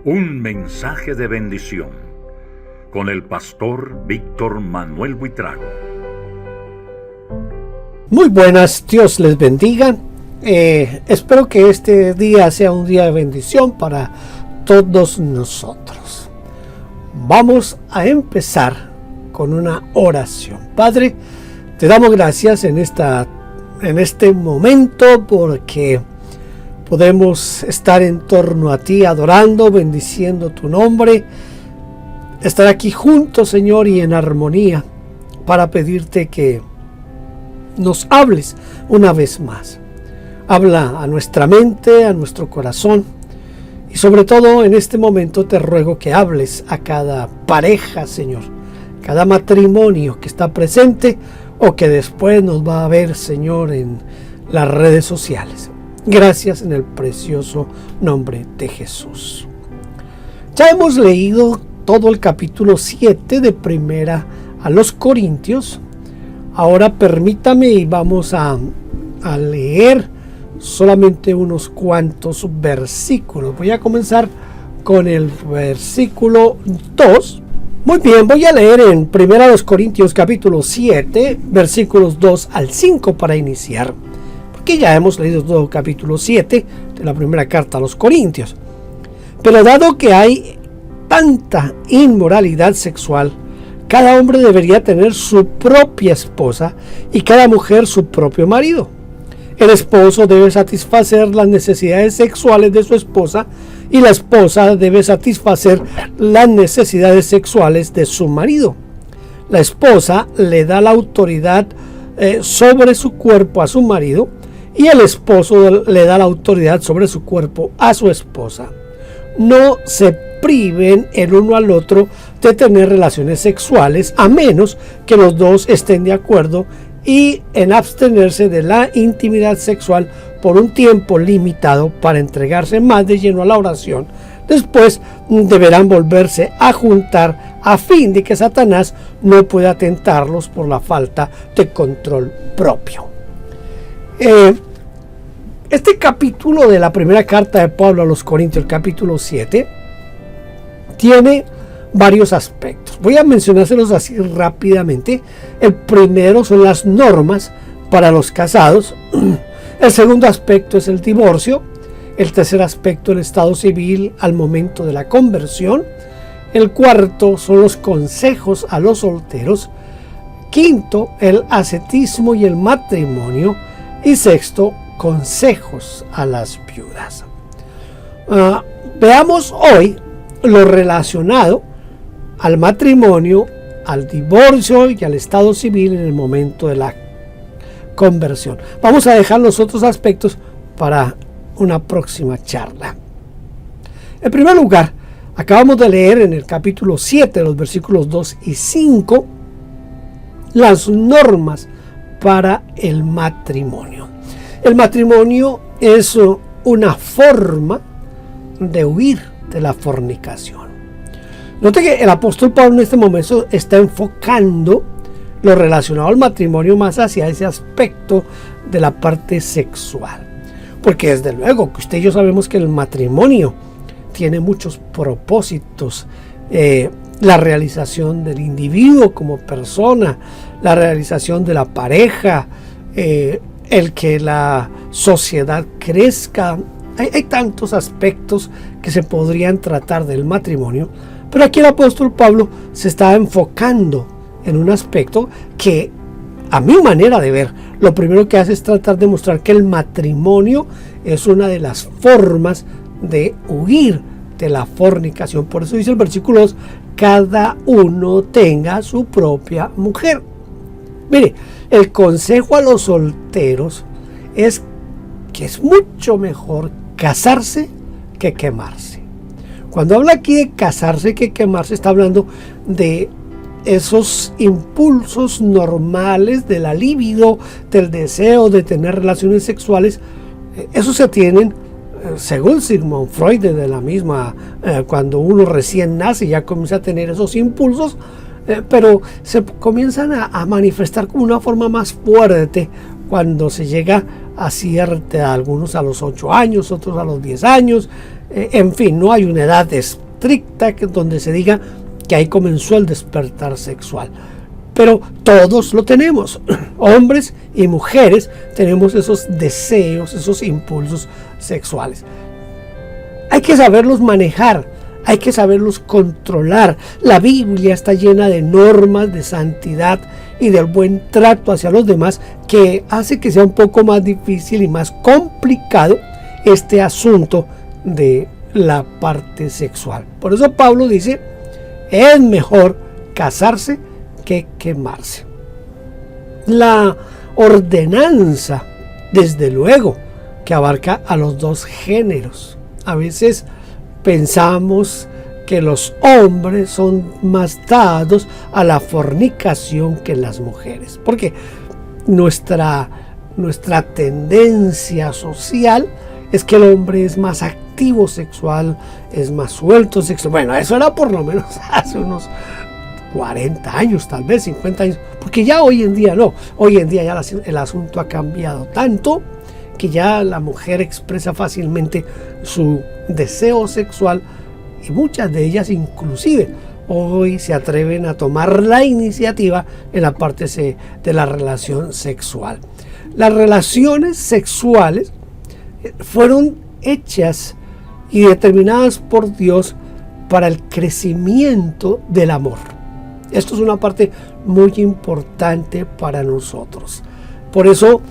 Un mensaje de bendición con el pastor Víctor Manuel Buitrago. Muy buenas, Dios les bendiga. Espero que este día sea un día de bendición para todos nosotros. Vamos a empezar con una oración. Padre, te damos gracias en este momento porque podemos estar en torno a ti, adorando, bendiciendo tu nombre, estar aquí juntos, Señor, y en armonía para pedirte que nos hables una vez más. Habla a nuestra mente, a nuestro corazón, y sobre todo en este momento te ruego que hables a cada pareja, Señor, cada matrimonio que está presente o que después nos va a ver, Señor, en las redes sociales. Gracias en el precioso nombre de Jesús. Ya hemos leído todo el capítulo 7 de Primera a los Corintios. Ahora permítame y vamos a leer solamente unos cuantos versículos. Voy a comenzar con el versículo 2. Muy bien, voy a leer en Primera a los Corintios capítulo 7, versículos 2 al 5 para iniciar. Que ya hemos leído todo el capítulo 7 de la primera carta a los Corintios. Pero dado que hay tanta inmoralidad sexual, cada hombre debería tener su propia esposa y cada mujer su propio marido. El esposo debe satisfacer las necesidades sexuales de su esposa y la esposa debe satisfacer las necesidades sexuales de su marido. La esposa le da la autoridad sobre su cuerpo a su marido, y el esposo le da la autoridad sobre su cuerpo a su esposa. No se priven el uno al otro de tener relaciones sexuales, a menos que los dos estén de acuerdo y en abstenerse de la intimidad sexual por un tiempo limitado para entregarse más de lleno a la oración. Después deberán volverse a juntar a fin de que Satanás no pueda tentarlos por la falta de control propio. Este capítulo de la primera carta de Pablo a los Corintios, el capítulo 7, tiene varios aspectos. Voy a mencionárselos así rápidamente. El primero son las normas para los casados. El segundo aspecto es el divorcio. El tercer aspecto, el estado civil al momento de la conversión. El cuarto son los consejos a los solteros. Quinto, el ascetismo y el matrimonio. Y sexto, consejos a las viudas. Veamos hoy lo relacionado al matrimonio, al divorcio y al estado civil en el momento de la conversión. Vamos a dejar los otros aspectos para una próxima charla. En primer lugar, acabamos de leer en el capítulo 7, los versículos 2 y 5, las normas para el matrimonio. El matrimonio es una forma de huir de la fornicación. Note que el apóstol Pablo en este momento está enfocando lo relacionado al matrimonio más hacia ese aspecto de la parte sexual. Porque desde luego que usted y yo sabemos que el matrimonio tiene muchos propósitos. La realización del individuo como persona, la realización de la pareja, el que la sociedad crezca. Hay tantos aspectos que se podrían tratar del matrimonio, pero aquí el apóstol Pablo se está enfocando en un aspecto que, a mi manera de ver, lo primero que hace es tratar de mostrar que el matrimonio es una de las formas de huir de la fornicación. Por eso dice el versículo 2, cada uno tenga su propia mujer. Mire, el consejo a los solteros es que es mucho mejor casarse que quemarse. Cuando habla aquí de casarse que quemarse, está hablando de esos impulsos normales de la libido, del deseo de tener relaciones sexuales. Esos se tienen, según Sigmund Freud, de la misma, cuando uno recién nace ya comienza a tener esos impulsos, pero se comienzan a manifestar como una forma más fuerte cuando se llega a cierta edad, algunos a los 8 años, otros a los 10 años, en fin, no hay una edad estricta donde se diga que ahí comenzó el despertar sexual. Pero todos lo tenemos, hombres y mujeres tenemos esos deseos, esos impulsos sexuales. Hay que saberlos manejar, hay que saberlos controlar. La Biblia está llena de normas de santidad y del buen trato hacia los demás, que hace que sea un poco más difícil y más complicado este asunto de la parte sexual. Por eso Pablo dice, es mejor casarse que quemarse. La ordenanza, desde luego, que abarca a los dos géneros. A veces pensamos que los hombres son más dados a la fornicación que las mujeres, porque nuestra tendencia social es que el hombre es más activo sexual, es más suelto sexual. Bueno, eso era por lo menos hace unos 40 años, tal vez 50 años, porque ya hoy en día no, hoy en día ya el asunto ha cambiado tanto que ya la mujer expresa fácilmente su deseo sexual, y muchas de ellas inclusive hoy se atreven a tomar la iniciativa en la parte de la relación sexual. Las relaciones sexuales fueron hechas y determinadas por Dios para el crecimiento del amor. Esto es una parte muy importante para nosotros. Por eso,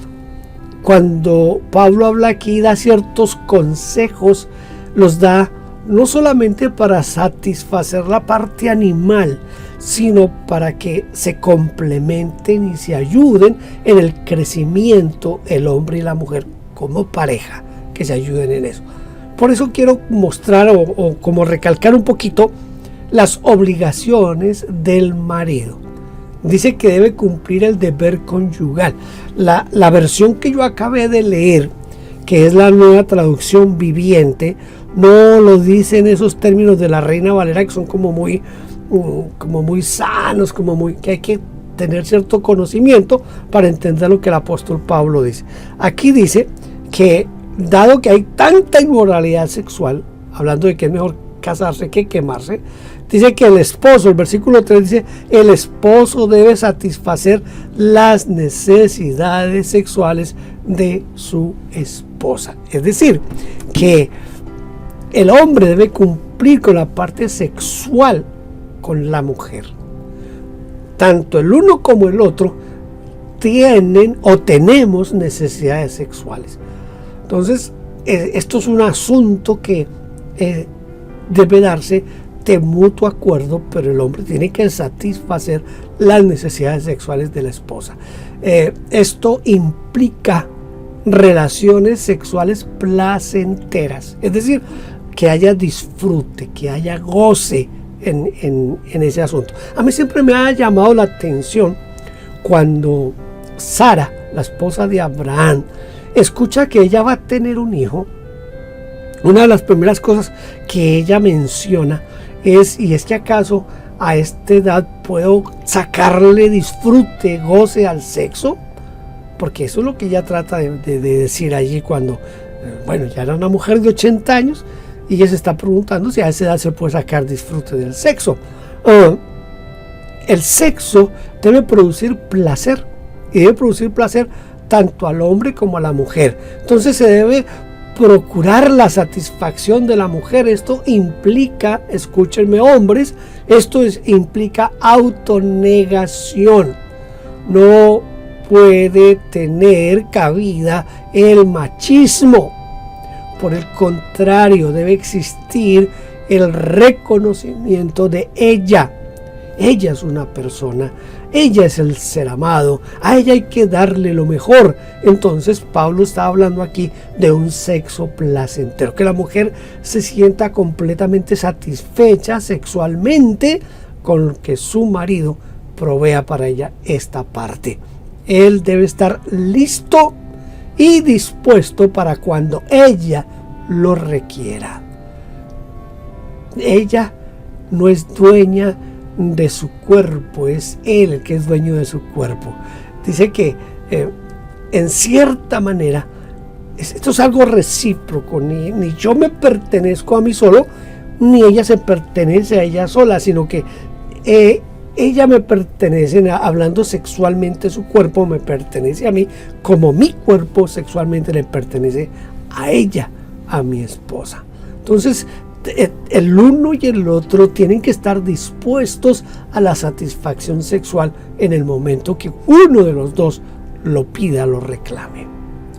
cuando Pablo habla aquí, da ciertos consejos, los da no solamente para satisfacer la parte animal, sino para que se complementen y se ayuden en el crecimiento el hombre y la mujer como pareja, que se ayuden en eso. Por eso quiero mostrar o como recalcar un poquito las obligaciones del marido. Dice que debe cumplir el deber conyugal. La versión que yo acabé de leer, que es la Nueva Traducción Viviente, no lo dice en esos términos de la Reina Valera, que son como muy sanos, que hay que tener cierto conocimiento para entender lo que el apóstol Pablo dice. Aquí dice que dado que hay tanta inmoralidad sexual, hablando de que es mejor casarse que quemarse, dice que el esposo, el versículo 3 dice, el esposo debe satisfacer las necesidades sexuales de su esposa. Es decir, que el hombre debe cumplir con la parte sexual con la mujer. Tanto el uno como el otro tienen o tenemos necesidades sexuales. Entonces, esto es un asunto que debe darse de mutuo acuerdo, pero el hombre tiene que satisfacer las necesidades sexuales de la esposa. Esto implica relaciones sexuales placenteras, es decir, que haya disfrute, que haya goce en ese asunto. A mí siempre me ha llamado la atención cuando Sara, la esposa de Abraham, escucha que ella va a tener un hijo. Una de las primeras cosas que ella menciona es que acaso a esta edad puedo sacarle disfrute, goce al sexo, porque eso es lo que ella trata de decir allí cuando, ya era una mujer de 80 años y ella se está preguntando si a esa edad se puede sacar disfrute del sexo. El sexo debe producir placer, y debe producir placer tanto al hombre como a la mujer. Entonces se debe procurar la satisfacción de la mujer. Esto implica, escúchenme hombres, implica autonegación. No puede tener cabida el machismo. Por el contrario, debe existir el reconocimiento de ella. Ella es una persona, ella es el ser amado, a ella hay que darle lo mejor. Entonces Pablo está hablando aquí de un sexo placentero, que la mujer se sienta completamente satisfecha sexualmente con que su marido provea para ella esta parte. Él debe estar listo y dispuesto para cuando ella lo requiera. Ella no es dueña de su cuerpo, es él el que es dueño de su cuerpo. Dice que en cierta manera, esto es algo recíproco, ni yo me pertenezco a mí solo, ni ella se pertenece a ella sola, sino que ella me pertenece, hablando sexualmente, su cuerpo me pertenece a mí, como mi cuerpo sexualmente le pertenece a ella, a mi esposa. Entonces, el uno y el otro tienen que estar dispuestos a la satisfacción sexual en el momento que uno de los dos lo pida, lo reclame.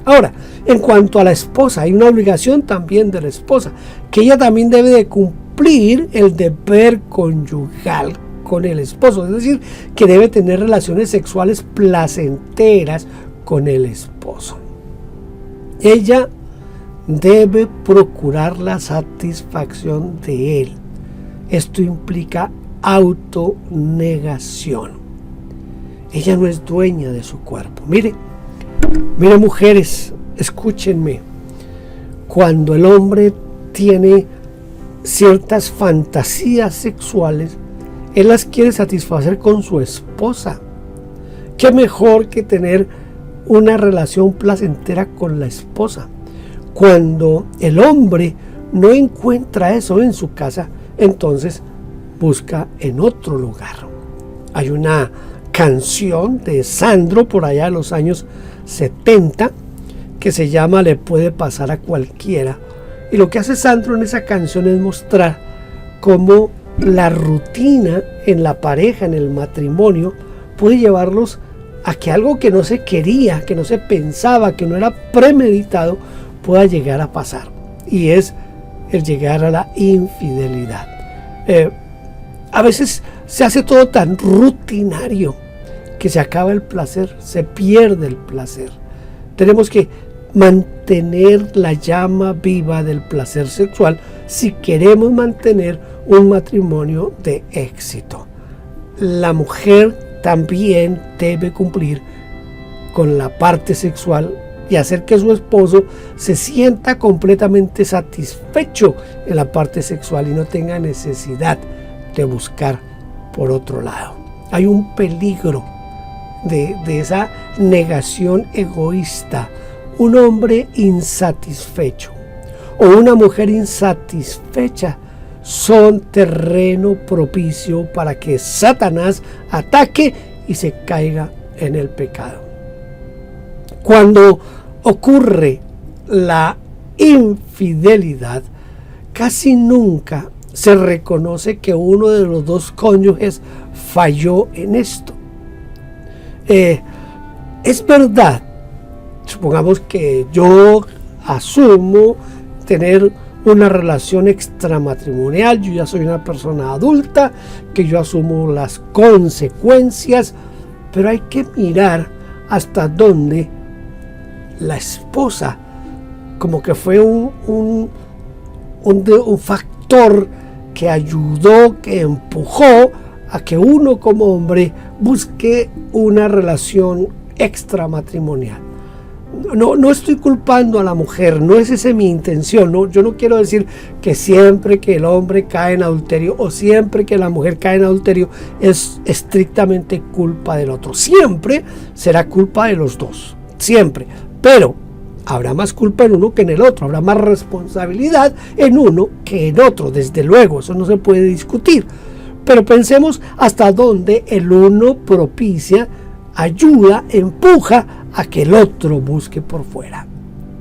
Ahora, en cuanto a la esposa, hay una obligación también de la esposa, que ella también debe de cumplir el deber conyugal con el esposo, es decir, que debe tener relaciones sexuales placenteras con el esposo. Ella debe procurar la satisfacción de él. Esto implica autonegación. Ella no es dueña de su cuerpo. Mire, mujeres, escúchenme. Cuando el hombre tiene ciertas fantasías sexuales, él las quiere satisfacer con su esposa. ¿Qué mejor que tener una relación placentera con la esposa? Cuando el hombre no encuentra eso en su casa, entonces busca en otro lugar. Hay una canción de Sandro por allá de los años 70 que se llama Le puede pasar a cualquiera. Y lo que hace Sandro en esa canción es mostrar cómo la rutina en la pareja, en el matrimonio, puede llevarlos a que algo que no se quería, que no se pensaba, que no era premeditado, pueda llegar a pasar. Y es el llegar a la infidelidad. A veces se hace todo tan rutinario que se acaba el placer, se pierde el placer. Tenemos que mantener la llama viva del placer sexual si queremos mantener un matrimonio de éxito. La mujer también debe cumplir con la parte sexual y hacer que su esposo se sienta completamente satisfecho en la parte sexual y no tenga necesidad de buscar por otro lado. Hay un peligro de esa negación egoísta. Un hombre insatisfecho o una mujer insatisfecha son terreno propicio para que Satanás ataque y se caiga en el pecado. Cuando ocurre la infidelidad, casi nunca se reconoce que uno de los dos cónyuges falló en esto. Es verdad, supongamos que yo asumo tener una relación extramatrimonial, yo ya soy una persona adulta, que yo asumo las consecuencias, pero hay que mirar hasta dónde la esposa como que fue un factor que ayudó, que empujó a que uno como hombre busque una relación extramatrimonial. No estoy culpando a la mujer, no es esa mi intención, no, yo no quiero decir que siempre que el hombre cae en adulterio o siempre que la mujer cae en adulterio es estrictamente culpa del otro. Siempre será culpa de los dos, siempre, pero habrá más culpa en uno que en el otro, habrá más responsabilidad en uno que en otro, desde luego, eso no se puede discutir. Pero pensemos hasta dónde el uno propicia, ayuda, empuja a que el otro busque por fuera.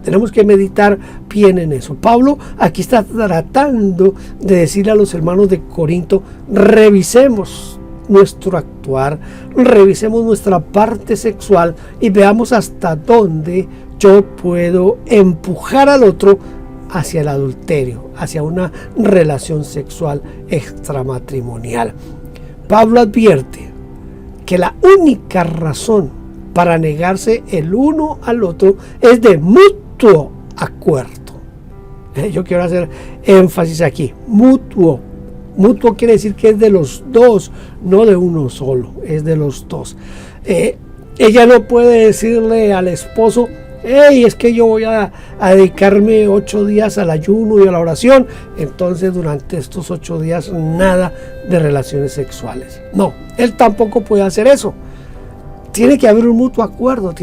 Tenemos que meditar bien en eso. Pablo aquí está tratando de decirle a los hermanos de Corinto: revisemos nuestro actuar, revisemos nuestra parte sexual y veamos hasta dónde yo puedo empujar al otro hacia el adulterio, hacia una relación sexual extramatrimonial. Pablo advierte que la única razón para negarse el uno al otro es de mutuo acuerdo. Yo quiero hacer énfasis aquí, mutuo. Mutuo quiere decir que es de los dos, no de uno solo, es de los dos. Ella no puede decirle al esposo: hey, es que yo voy a dedicarme 8 días al ayuno y a la oración, entonces durante estos 8 días nada de relaciones sexuales. No, él tampoco puede hacer eso. tiene que haber un mutuo acuerdo,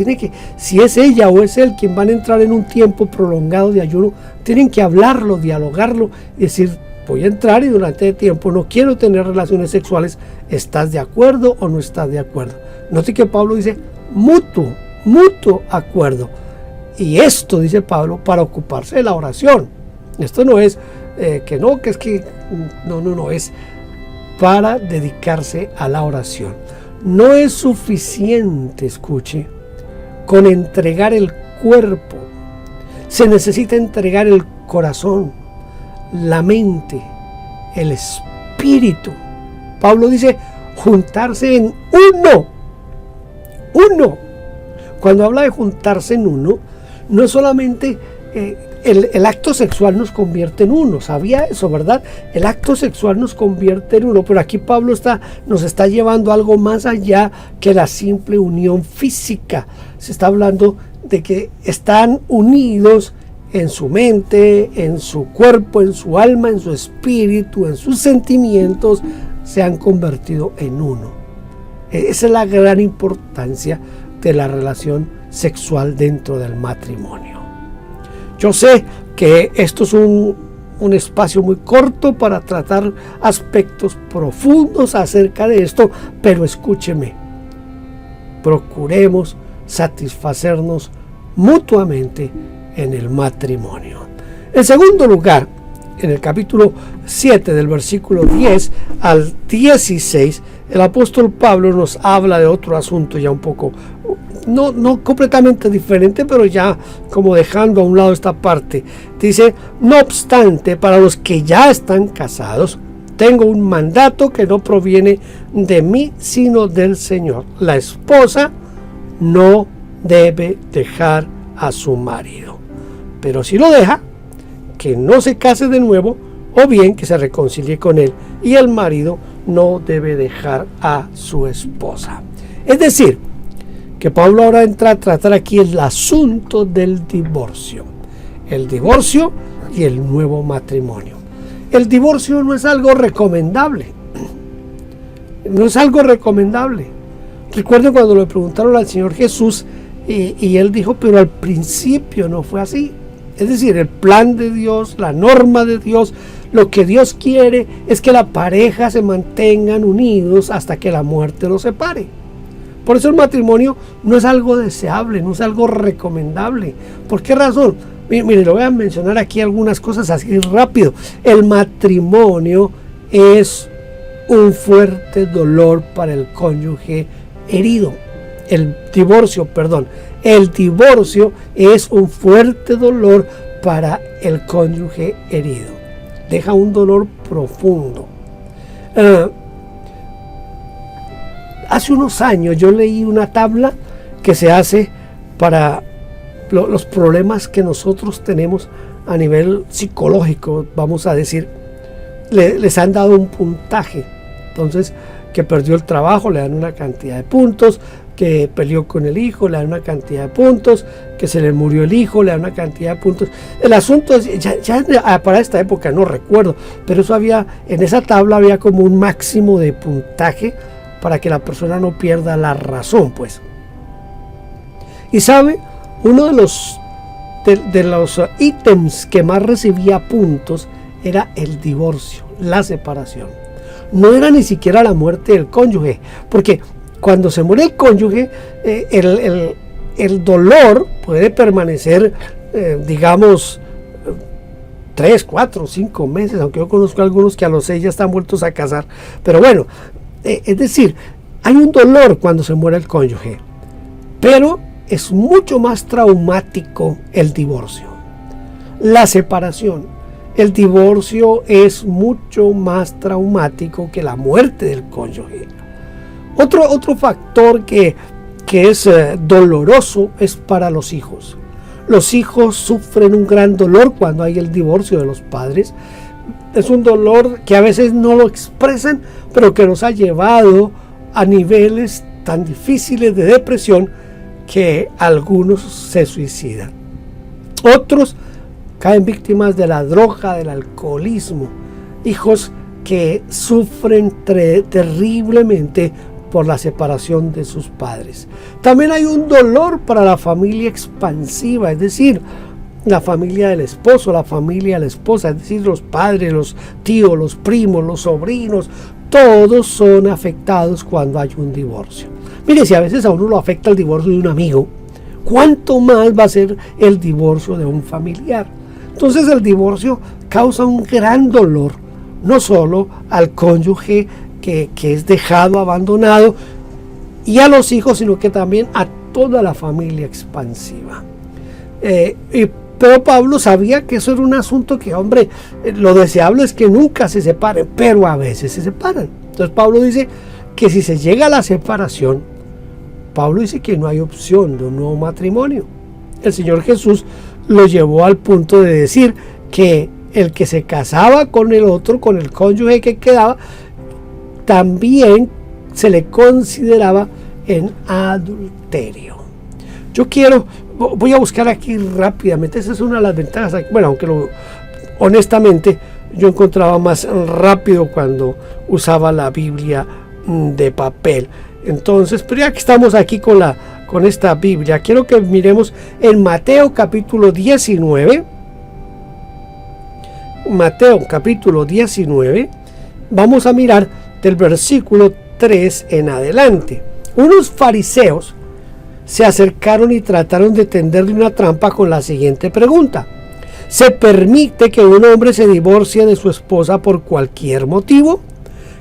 si es ella o es él quien van a entrar en un tiempo prolongado de ayuno, tienen que hablarlo, dialogarlo y decir, voy a entrar y durante el tiempo no quiero tener relaciones sexuales, ¿estás de acuerdo o no estás de acuerdo? Note que Pablo dice mutuo acuerdo. Y esto, dice Pablo, para ocuparse de la oración. Esto no es no, es para dedicarse a la oración. No es suficiente, escuche, con entregar el cuerpo. Se necesita entregar el corazón, la mente, el espíritu. Pablo dice juntarse en uno. Cuando habla de juntarse en uno, no es solamente el acto sexual nos convierte en uno. ¿Sabía eso, verdad? El acto sexual nos convierte en uno, pero aquí Pablo nos está llevando algo más allá que la simple unión física. Se está hablando de que están unidos en su mente, en su cuerpo, en su alma, en su espíritu, en sus sentimientos, se han convertido en uno. Esa es la gran importancia de la relación sexual dentro del matrimonio. Yo sé que esto es un espacio muy corto para tratar aspectos profundos acerca de esto, pero escúcheme, procuremos satisfacernos mutuamente en el matrimonio. En segundo lugar, en el capítulo 7 del versículo 10 al 16, el apóstol Pablo nos habla de otro asunto ya un poco, no completamente diferente, pero ya como dejando a un lado esta parte. Dice, no obstante, para los que ya están casados, tengo un mandato que no proviene de mí, sino del Señor. La esposa no debe dejar a su marido, pero si lo deja, que no se case de nuevo, o bien que se reconcilie con él, y el marido no debe dejar a su esposa. Es decir, que Pablo ahora entra a tratar aquí el asunto del divorcio. El divorcio y el nuevo matrimonio. El divorcio no es algo recomendable. No es algo recomendable. Recuerdo cuando le preguntaron al Señor Jesús y él dijo, pero al principio no fue así. Es decir, el plan de Dios, la norma de Dios, lo que Dios quiere es que la pareja se mantengan unidos hasta que la muerte los separe. Por eso el matrimonio no es algo deseable, no es algo recomendable. ¿Por qué razón? Mire, le voy a mencionar aquí algunas cosas así rápido. El matrimonio es un fuerte dolor para el cónyuge herido. El divorcio es un fuerte dolor para el cónyuge herido. Deja un dolor profundo. Hace unos años yo leí una tabla que se hace para los problemas que nosotros tenemos a nivel psicológico, vamos a decir. Les han dado un puntaje. Entonces, que perdió el trabajo, le dan una cantidad de puntos, que peleó con el hijo, le dan una cantidad de puntos, que se le murió el hijo, le dan una cantidad de puntos. El asunto es, ya para esta época no recuerdo, pero eso en esa tabla había como un máximo de puntaje para que la persona no pierda la razón, pues. Y sabe, uno de los ítems que más recibía puntos era el divorcio, la separación. No era ni siquiera la muerte del cónyuge, porque cuando se muere el cónyuge, el dolor puede permanecer, digamos, 3, 4, 5 meses, aunque yo conozco algunos que a los 6 ya están vueltos a casar. Pero bueno, es decir, hay un dolor cuando se muere el cónyuge, pero es mucho más traumático el divorcio, la separación. El divorcio es mucho más traumático que la muerte del cónyuge. Otro factor que es doloroso es para los hijos. Los hijos sufren un gran dolor cuando hay el divorcio de los padres. Es un dolor que a veces no lo expresan, pero que los ha llevado a niveles tan difíciles de depresión que algunos se suicidan. Otros caen víctimas de la droga, del alcoholismo. Hijos que sufren terriblemente por la separación de sus padres. También hay un dolor para la familia expansiva, es decir, la familia del esposo, la familia de la esposa, es decir, los padres, los tíos, los primos, los sobrinos, todos son afectados cuando hay un divorcio. Mire, si a veces a uno lo afecta el divorcio de un amigo, ¿cuánto más va a ser el divorcio de un familiar? Entonces el divorcio causa un gran dolor, no solo al cónyuge que es dejado, abandonado, y a los hijos, sino que también a toda la familia expansiva. Pero Pablo sabía que eso era un asunto que, hombre, lo deseable es que nunca se separen, pero a veces se separan. Entonces Pablo dice que si se llega a la separación, Pablo dice que no hay opción de un nuevo matrimonio. El Señor Jesús lo llevó al punto de decir que el que se casaba con el otro, con el cónyuge que quedaba, también se le consideraba en adulterio. Voy a buscar aquí rápidamente, esa es una de las ventajas, bueno, aunque honestamente yo encontraba más rápido cuando usaba la Biblia de papel. Entonces, pero ya que estamos aquí con esta Biblia, quiero que miremos en Mateo capítulo 19. Mateo capítulo 19, vamos a mirar del versículo 3 en adelante. Unos fariseos se acercaron y trataron de tenderle una trampa con la siguiente pregunta: ¿se permite que un hombre se divorcie de su esposa por cualquier motivo?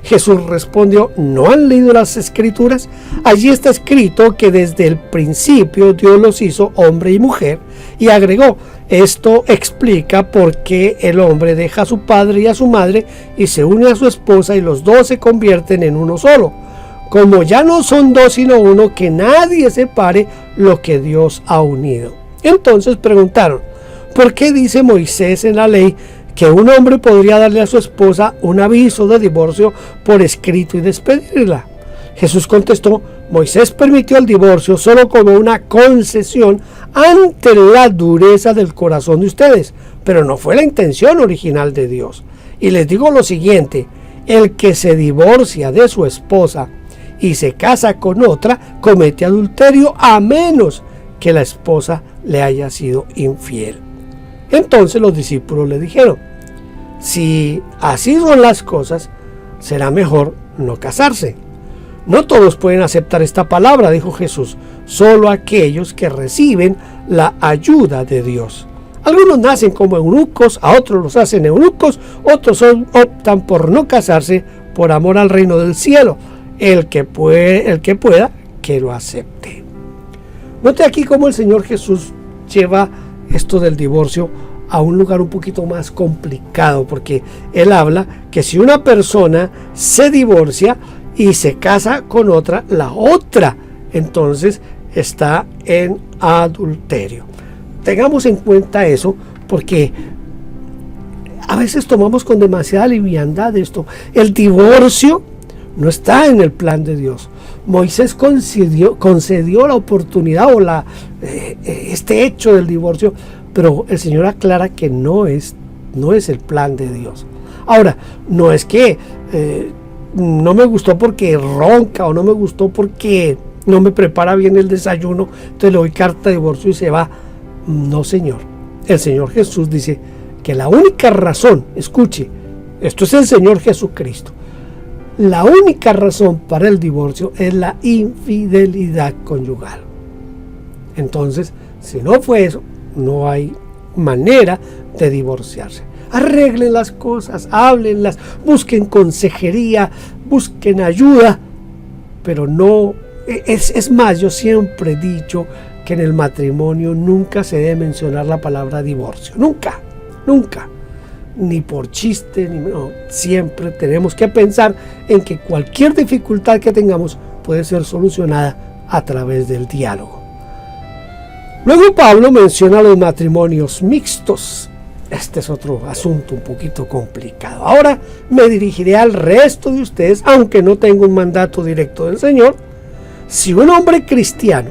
Jesús respondió: ¿no han leído las Escrituras? Allí está escrito que desde el principio Dios los hizo hombre y mujer, y agregó: esto explica por qué el hombre deja a su padre y a su madre y se une a su esposa y los dos se convierten en uno solo. Como ya no son dos sino uno, que nadie separe lo que Dios ha unido. Entonces preguntaron: ¿por qué dice Moisés en la ley que un hombre podría darle a su esposa un aviso de divorcio por escrito y despedirla? Jesús contestó: Moisés permitió el divorcio solo como una concesión ante la dureza del corazón de ustedes, pero no fue la intención original de Dios. Y les digo lo siguiente: el que se divorcia de su esposa y se casa con otra comete adulterio, a menos que la esposa le haya sido infiel. Entonces los discípulos le dijeron: si así son las cosas, será mejor no casarse. No todos pueden aceptar esta palabra, dijo Jesús, solo aquellos que reciben la ayuda de Dios. Algunos nacen como eunucos, a otros los hacen eunucos, otros optan por no casarse por amor al reino del cielo. El que pueda, que lo acepte. Note aquí cómo el Señor Jesús lleva esto del divorcio a un lugar un poquito más complicado, porque Él habla que si una persona se divorcia y se casa con otra, la otra entonces está en adulterio. Tengamos en cuenta eso, porque a veces tomamos con demasiada liviandad esto. El divorcio no está en el plan de Dios. Moisés concedió la oportunidad o este hecho del divorcio, pero el Señor aclara que no es el plan de Dios. Ahora, no es que no me gustó porque ronca, o no me gustó porque no me prepara bien el desayuno, entonces le doy carta de divorcio y se va. No, Señor. El Señor Jesús dice que la única razón, escuche, esto es el Señor Jesucristo, la única razón para el divorcio es la infidelidad conyugal. Entonces, si no fue eso, no hay manera de divorciarse. Arreglen las cosas, háblenlas, busquen consejería, busquen ayuda, pero no, es más, yo siempre he dicho que en el matrimonio nunca se debe mencionar la palabra divorcio, nunca, ni por chiste, siempre tenemos que pensar en que cualquier dificultad que tengamos puede ser solucionada a través del diálogo. Luego Pablo menciona los matrimonios mixtos. Este es otro asunto un poquito complicado. Ahora me dirigiré al resto de ustedes, aunque no tengo un mandato directo del Señor. Si un hombre cristiano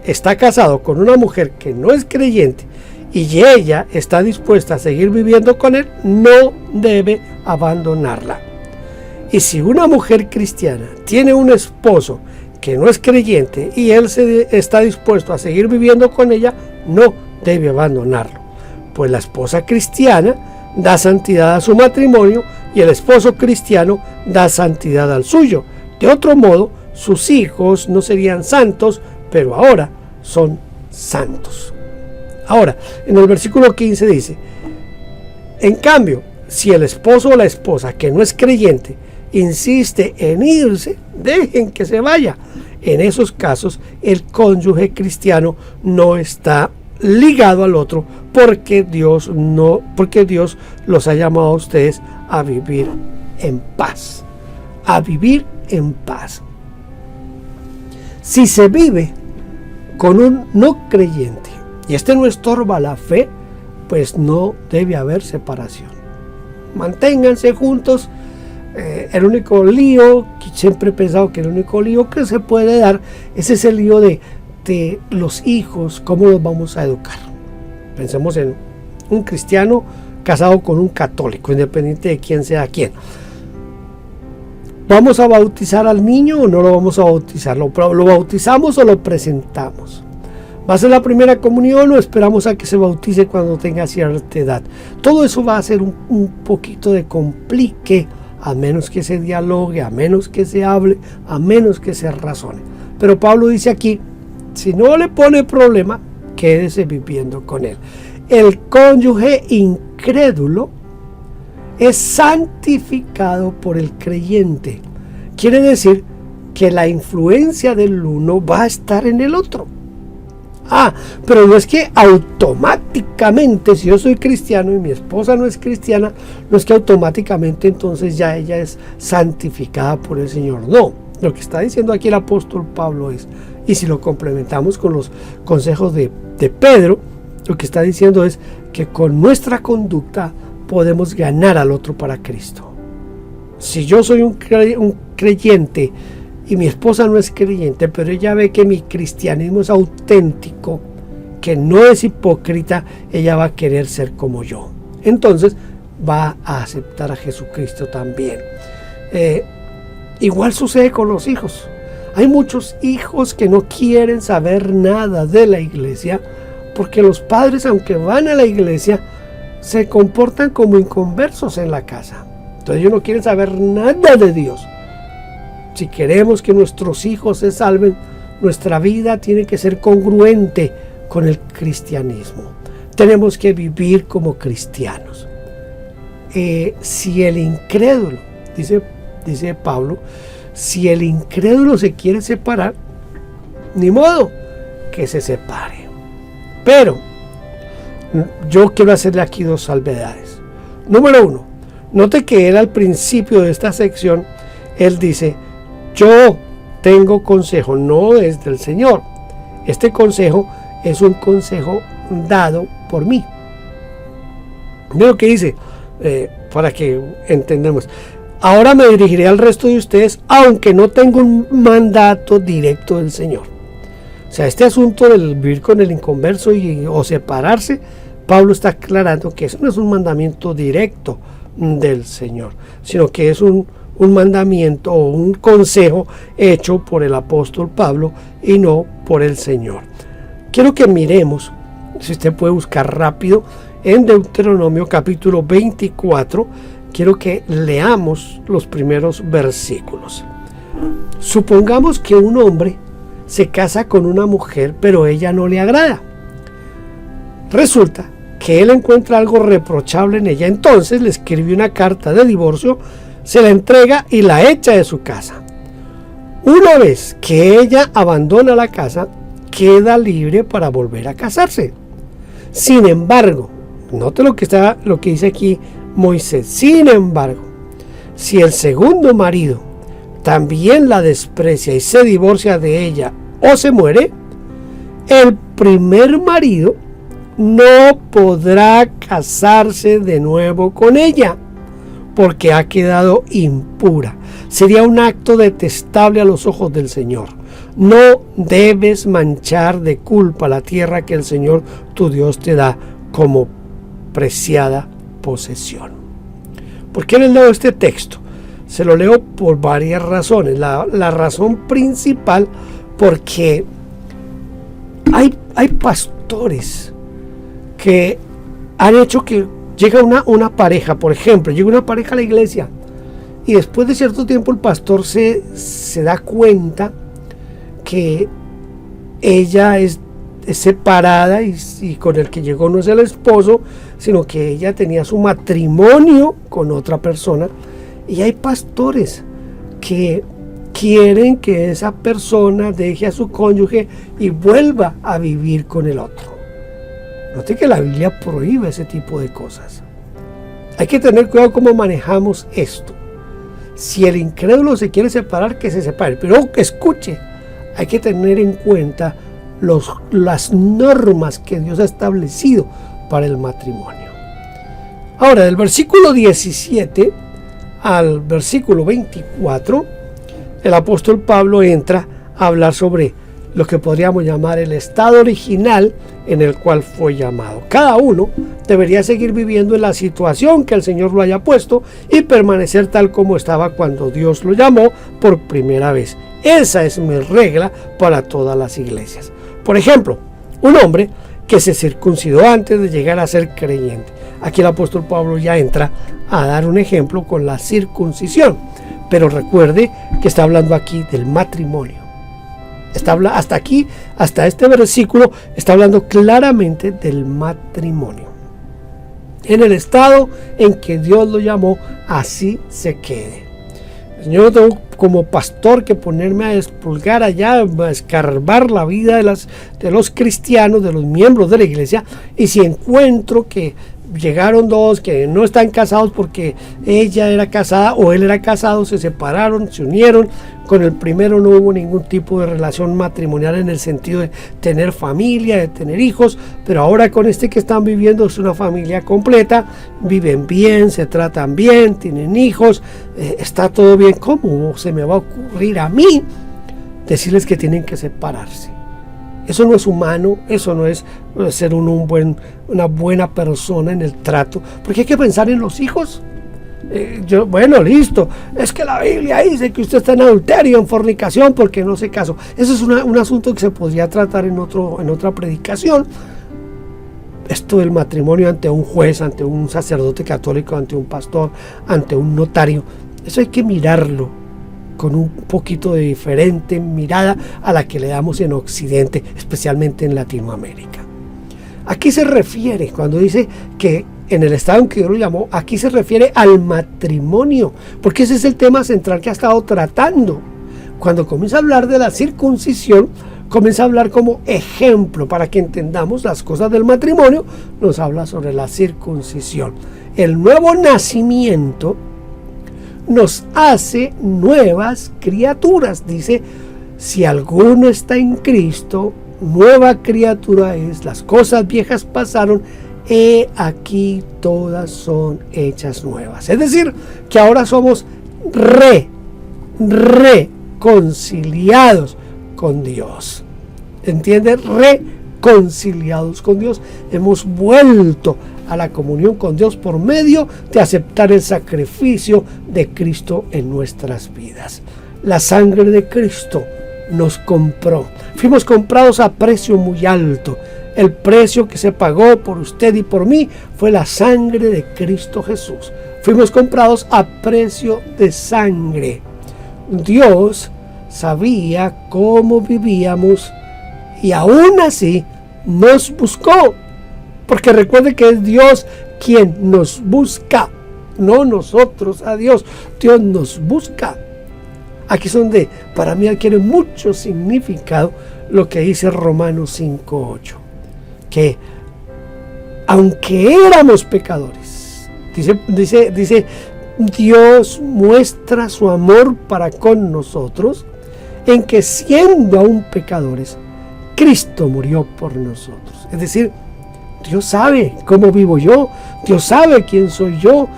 está casado con una mujer que no es creyente y ella está dispuesta a seguir viviendo con él, no debe abandonarla. Y si una mujer cristiana tiene un esposo que no es creyente y él está dispuesto a seguir viviendo con ella, no debe abandonarlo, pues la esposa cristiana da santidad a su matrimonio y el esposo cristiano da santidad al suyo. De otro modo, sus hijos no serían santos, pero ahora son santos. Ahora, en el versículo 15 dice: en cambio, si el esposo o la esposa que no es creyente insiste en irse, dejen que se vaya. En esos casos, el cónyuge cristiano no está ligado al otro, porque Dios los ha llamado a ustedes a vivir en paz. A vivir en paz. Si se vive con un no creyente y este no estorba la fe, pues no debe haber separación. Manténganse juntos. El único lío, siempre he pensado que el único lío que se puede dar es ese lío de los hijos, cómo los vamos a educar. Pensemos en un cristiano casado con un católico, independiente de quién sea quién. ¿Vamos a bautizar al niño o no lo vamos a bautizar? ¿Lo bautizamos o lo presentamos? ¿Va a ser la primera comunión o esperamos a que se bautice cuando tenga cierta edad? Todo eso va a ser un poquito de complique, a menos que se dialogue, a menos que se hable, a menos que se razone. Pero Pablo dice aquí, si no le pone problema, quédese viviendo con él. El cónyuge incrédulo es santificado por el creyente. Quiere decir que la influencia del uno va a estar en el otro. Pero no es que automáticamente, si yo soy cristiano y mi esposa no es cristiana, no es que automáticamente entonces ya ella es santificada por el Señor. No, lo que está diciendo aquí el apóstol Pablo es, y si lo complementamos con los consejos de Pedro, lo que está diciendo es que con nuestra conducta podemos ganar al otro para Cristo. Si yo soy un creyente y mi esposa no es creyente, pero ella ve que mi cristianismo es auténtico, que no es hipócrita, ella va a querer ser como yo. Entonces va a aceptar a Jesucristo también. Igual sucede con los hijos. Hay muchos hijos que no quieren saber nada de la iglesia, porque los padres, aunque van a la iglesia, se comportan como inconversos en la casa. Entonces ellos no quieren saber nada de Dios. Si queremos que nuestros hijos se salven, nuestra vida tiene que ser congruente con el cristianismo. Tenemos que vivir como cristianos. Si el incrédulo, dice Pablo, si el incrédulo se quiere separar, ni modo que se separe. Pero yo quiero hacerle aquí dos salvedades. Número uno, note que él al principio de esta sección, él dice: yo tengo consejo, no es del Señor. Este consejo es un consejo dado por mí. Mira lo que dice, para que entendamos. Ahora me dirigiré al resto de ustedes, aunque no tengo un mandato directo del Señor. O sea, este asunto del vivir con el inconverso o separarse, Pablo está aclarando que eso no es un mandamiento directo del Señor, sino que es un mandamiento o un consejo hecho por el apóstol Pablo y no por el Señor. Quiero que miremos, si usted puede buscar rápido, en Deuteronomio capítulo 24, quiero que leamos los primeros versículos. Supongamos que un hombre se casa con una mujer, pero ella no le agrada. Resulta que él encuentra algo reprochable en ella, entonces le escribe una carta de divorcio, se la entrega y la echa de su casa. Una vez que ella abandona la casa, queda libre para volver a casarse. Sin embargo, note lo que dice aquí Moisés. Sin embargo, si el segundo marido también la desprecia y se divorcia de ella o se muere, el primer marido no podrá casarse de nuevo con ella, porque ha quedado impura. Sería un acto detestable a los ojos del Señor. No debes manchar de culpa la tierra que el Señor tu Dios te da como preciada posesión. ¿Por qué les leo este texto? Se lo leo por varias razones. La razón principal, porque hay pastores que han hecho que llega una pareja, por ejemplo, llega una pareja a la iglesia y después de cierto tiempo el pastor se da cuenta que ella es separada y con el que llegó no es el esposo, sino que ella tenía su matrimonio con otra persona. Y hay pastores que quieren que esa persona deje a su cónyuge y vuelva a vivir con el otro. Note que la Biblia prohíbe ese tipo de cosas. Hay que tener cuidado cómo manejamos esto. Si el incrédulo se quiere separar, que se separe. Pero escuche, hay que tener en cuenta las normas que Dios ha establecido para el matrimonio. Ahora, del versículo 17 al versículo 24, el apóstol Pablo entra a hablar sobre lo que podríamos llamar el estado original en el cual fue llamado. Cada uno debería seguir viviendo en la situación que el Señor lo haya puesto y permanecer tal como estaba cuando Dios lo llamó por primera vez. Esa es mi regla para todas las iglesias. Por ejemplo, un hombre que se circuncidó antes de llegar a ser creyente. Aquí el apóstol Pablo ya entra a dar un ejemplo con la circuncisión. Pero recuerde que está hablando aquí del matrimonio. Hasta aquí, hasta este versículo, está hablando claramente del matrimonio. En el estado en que Dios lo llamó, así se quede. Yo no tengo como pastor que ponerme a expulgar allá, a escarbar la vida de los cristianos, de los miembros de la iglesia, y si encuentro que llegaron dos que no están casados porque ella era casada o él era casado, se separaron, se unieron, con el primero no hubo ningún tipo de relación matrimonial en el sentido de tener familia, de tener hijos, pero ahora con este que están viviendo es una familia completa, viven bien, se tratan bien, tienen hijos, está todo bien. ¿Cómo se me va a ocurrir a mí decirles que tienen que separarse? Eso no es humano, eso no es ser una buena persona en el trato, porque hay que pensar en los hijos. Bueno, listo, es que la Biblia dice que usted está en adulterio, en fornicación, porque no se casó. Eso es un asunto que se podría tratar en otra predicación. Esto del matrimonio ante un juez, ante un sacerdote católico, ante un pastor, ante un notario, eso hay que mirarlo con un poquito de diferente mirada a la que le damos en Occidente, especialmente en Latinoamérica. Aquí se refiere, cuando dice que en el estado en que Dios lo llamó, aquí se refiere al matrimonio, porque ese es el tema central que ha estado tratando. Cuando comienza a hablar de la circuncisión, comienza a hablar como ejemplo para que entendamos las cosas del matrimonio, nos habla sobre la circuncisión. El nuevo nacimiento nos hace nuevas criaturas. Dice, si alguno está en Cristo, nueva criatura es, las cosas viejas pasaron, he aquí todas son hechas nuevas. Es decir, que ahora somos reconciliados con Dios. ¿Entiende? Reconciliados con Dios. Hemos vuelto a la comunión con Dios por medio de aceptar el sacrificio de Cristo en nuestras vidas. La sangre de Cristo nos compró. Fuimos comprados a precio muy alto. El precio que se pagó por usted y por mí fue la sangre de Cristo Jesús. Fuimos comprados a precio de sangre. Dios sabía cómo vivíamos y aún así nos buscó. Porque recuerde que es Dios quien nos busca, no nosotros a Dios. Dios nos busca. Aquí es donde para mí adquiere mucho significado lo que dice Romanos 5:8. Que aunque éramos pecadores, dice Dios muestra su amor para con nosotros en que siendo aún pecadores, Cristo murió por nosotros. Es decir, Dios sabe cómo vivo yo, Dios sabe quién soy yo,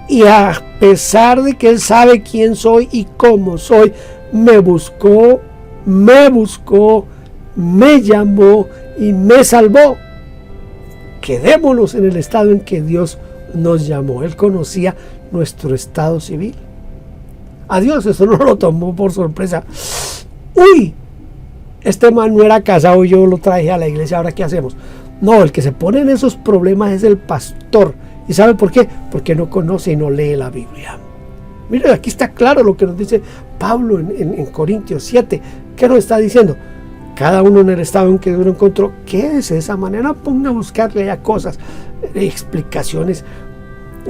y a pesar de que Él sabe quién soy y cómo soy, me buscó, me llamó y me salvó. Quedémonos en el estado en que Dios nos llamó. Él conocía nuestro estado civil. A Dios eso no lo tomó por sorpresa. Uy, este man no era casado y yo lo traje a la iglesia, ¿ahora qué hacemos? No, el que se pone en esos problemas es el pastor. ¿Y sabe por qué? Porque no conoce y no lee la Biblia. Mire, aquí está claro lo que nos dice Pablo en Corintios 7. ¿Qué nos está diciendo? Cada uno en el estado en que uno encontró, ¿qué es esa manera? Ponga a buscarle ya cosas, explicaciones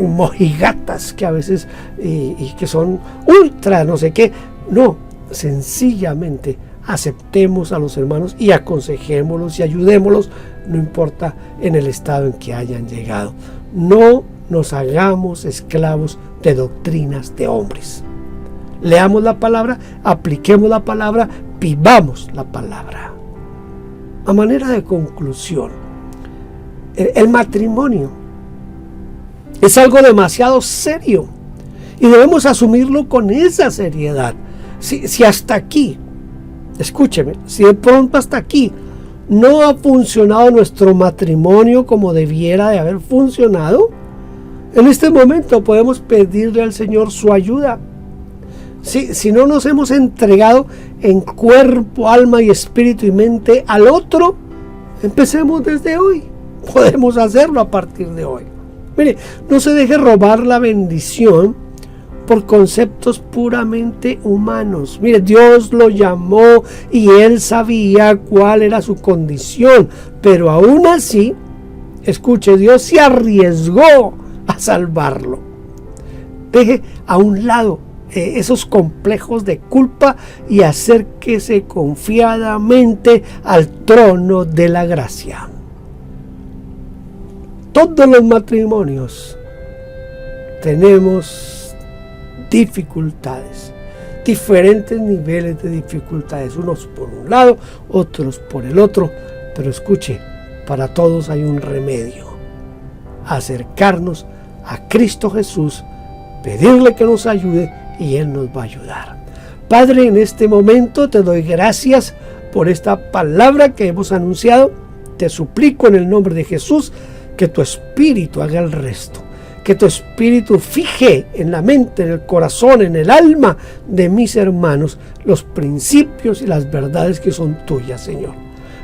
mojigatas que a veces y que son ultra no sé qué. No, sencillamente aceptemos a los hermanos y aconsejémoslos y ayudémoslos, no importa en el estado en que hayan llegado. No nos hagamos esclavos de doctrinas de hombres. Leamos la palabra, apliquemos la palabra, vivamos la palabra. A manera de conclusión, el matrimonio es algo demasiado serio y debemos asumirlo con esa seriedad. Si hasta aquí, escúcheme, si de pronto hasta aquí no ha funcionado nuestro matrimonio como debiera de haber funcionado, en este momento podemos pedirle al Señor su ayuda. Si no nos hemos entregado en cuerpo, alma y espíritu y mente al otro, empecemos desde hoy. Podemos hacerlo a partir de hoy. Mire, no se deje robar la bendición por conceptos puramente humanos. Mire, Dios lo llamó y Él sabía cuál era su condición, pero aún así, escuche, Dios se arriesgó a salvarlo. Deje a un lado esos complejos de culpa y acérquese confiadamente al trono de la gracia. Todos los matrimonios tenemos dificultades, diferentes niveles de dificultades, unos por un lado, otros por el otro, pero escuche, para todos hay un remedio: acercarnos a Cristo Jesús, pedirle que nos ayude y Él nos va a ayudar. Padre, en este momento te doy gracias por esta palabra que hemos anunciado. Te suplico en el nombre de Jesús que tu Espíritu haga el resto, que tu Espíritu fije en la mente, en el corazón, en el alma de mis hermanos los principios y las verdades que son tuyas, Señor.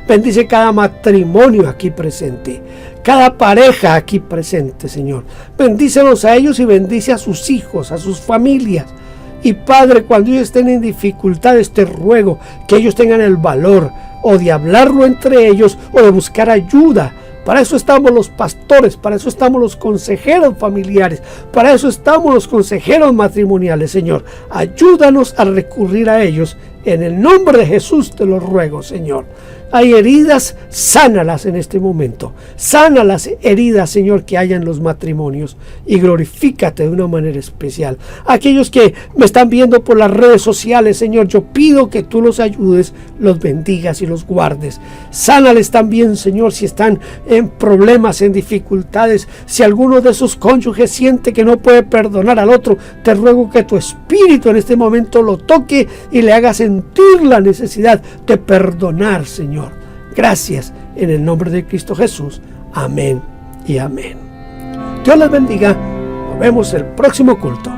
Bendice cada matrimonio aquí presente, cada pareja aquí presente, Señor. Bendícelos a ellos y bendice a sus hijos, a sus familias. Y Padre, cuando ellos estén en dificultades, te ruego que ellos tengan el valor o de hablarlo entre ellos o de buscar ayuda. Para eso estamos los pastores, para eso estamos los consejeros familiares, para eso estamos los consejeros matrimoniales, Señor. Ayúdanos a recurrir a ellos. En el nombre de Jesús te lo ruego, Señor. Hay heridas, sánalas en este momento. Sana las heridas, Señor, que haya en los matrimonios y glorifícate de una manera especial. Aquellos que me están viendo por las redes sociales, Señor, yo pido que tú los ayudes, los bendigas y los guardes. Sánales también, Señor, si están en problemas, en dificultades. Si alguno de sus cónyuges siente que no puede perdonar al otro, te ruego que tu Espíritu en este momento lo toque y le haga sentir la necesidad de perdonar, Señor. Gracias en el nombre de Cristo Jesús. Amén y amén. Dios les bendiga. Nos vemos el próximo culto.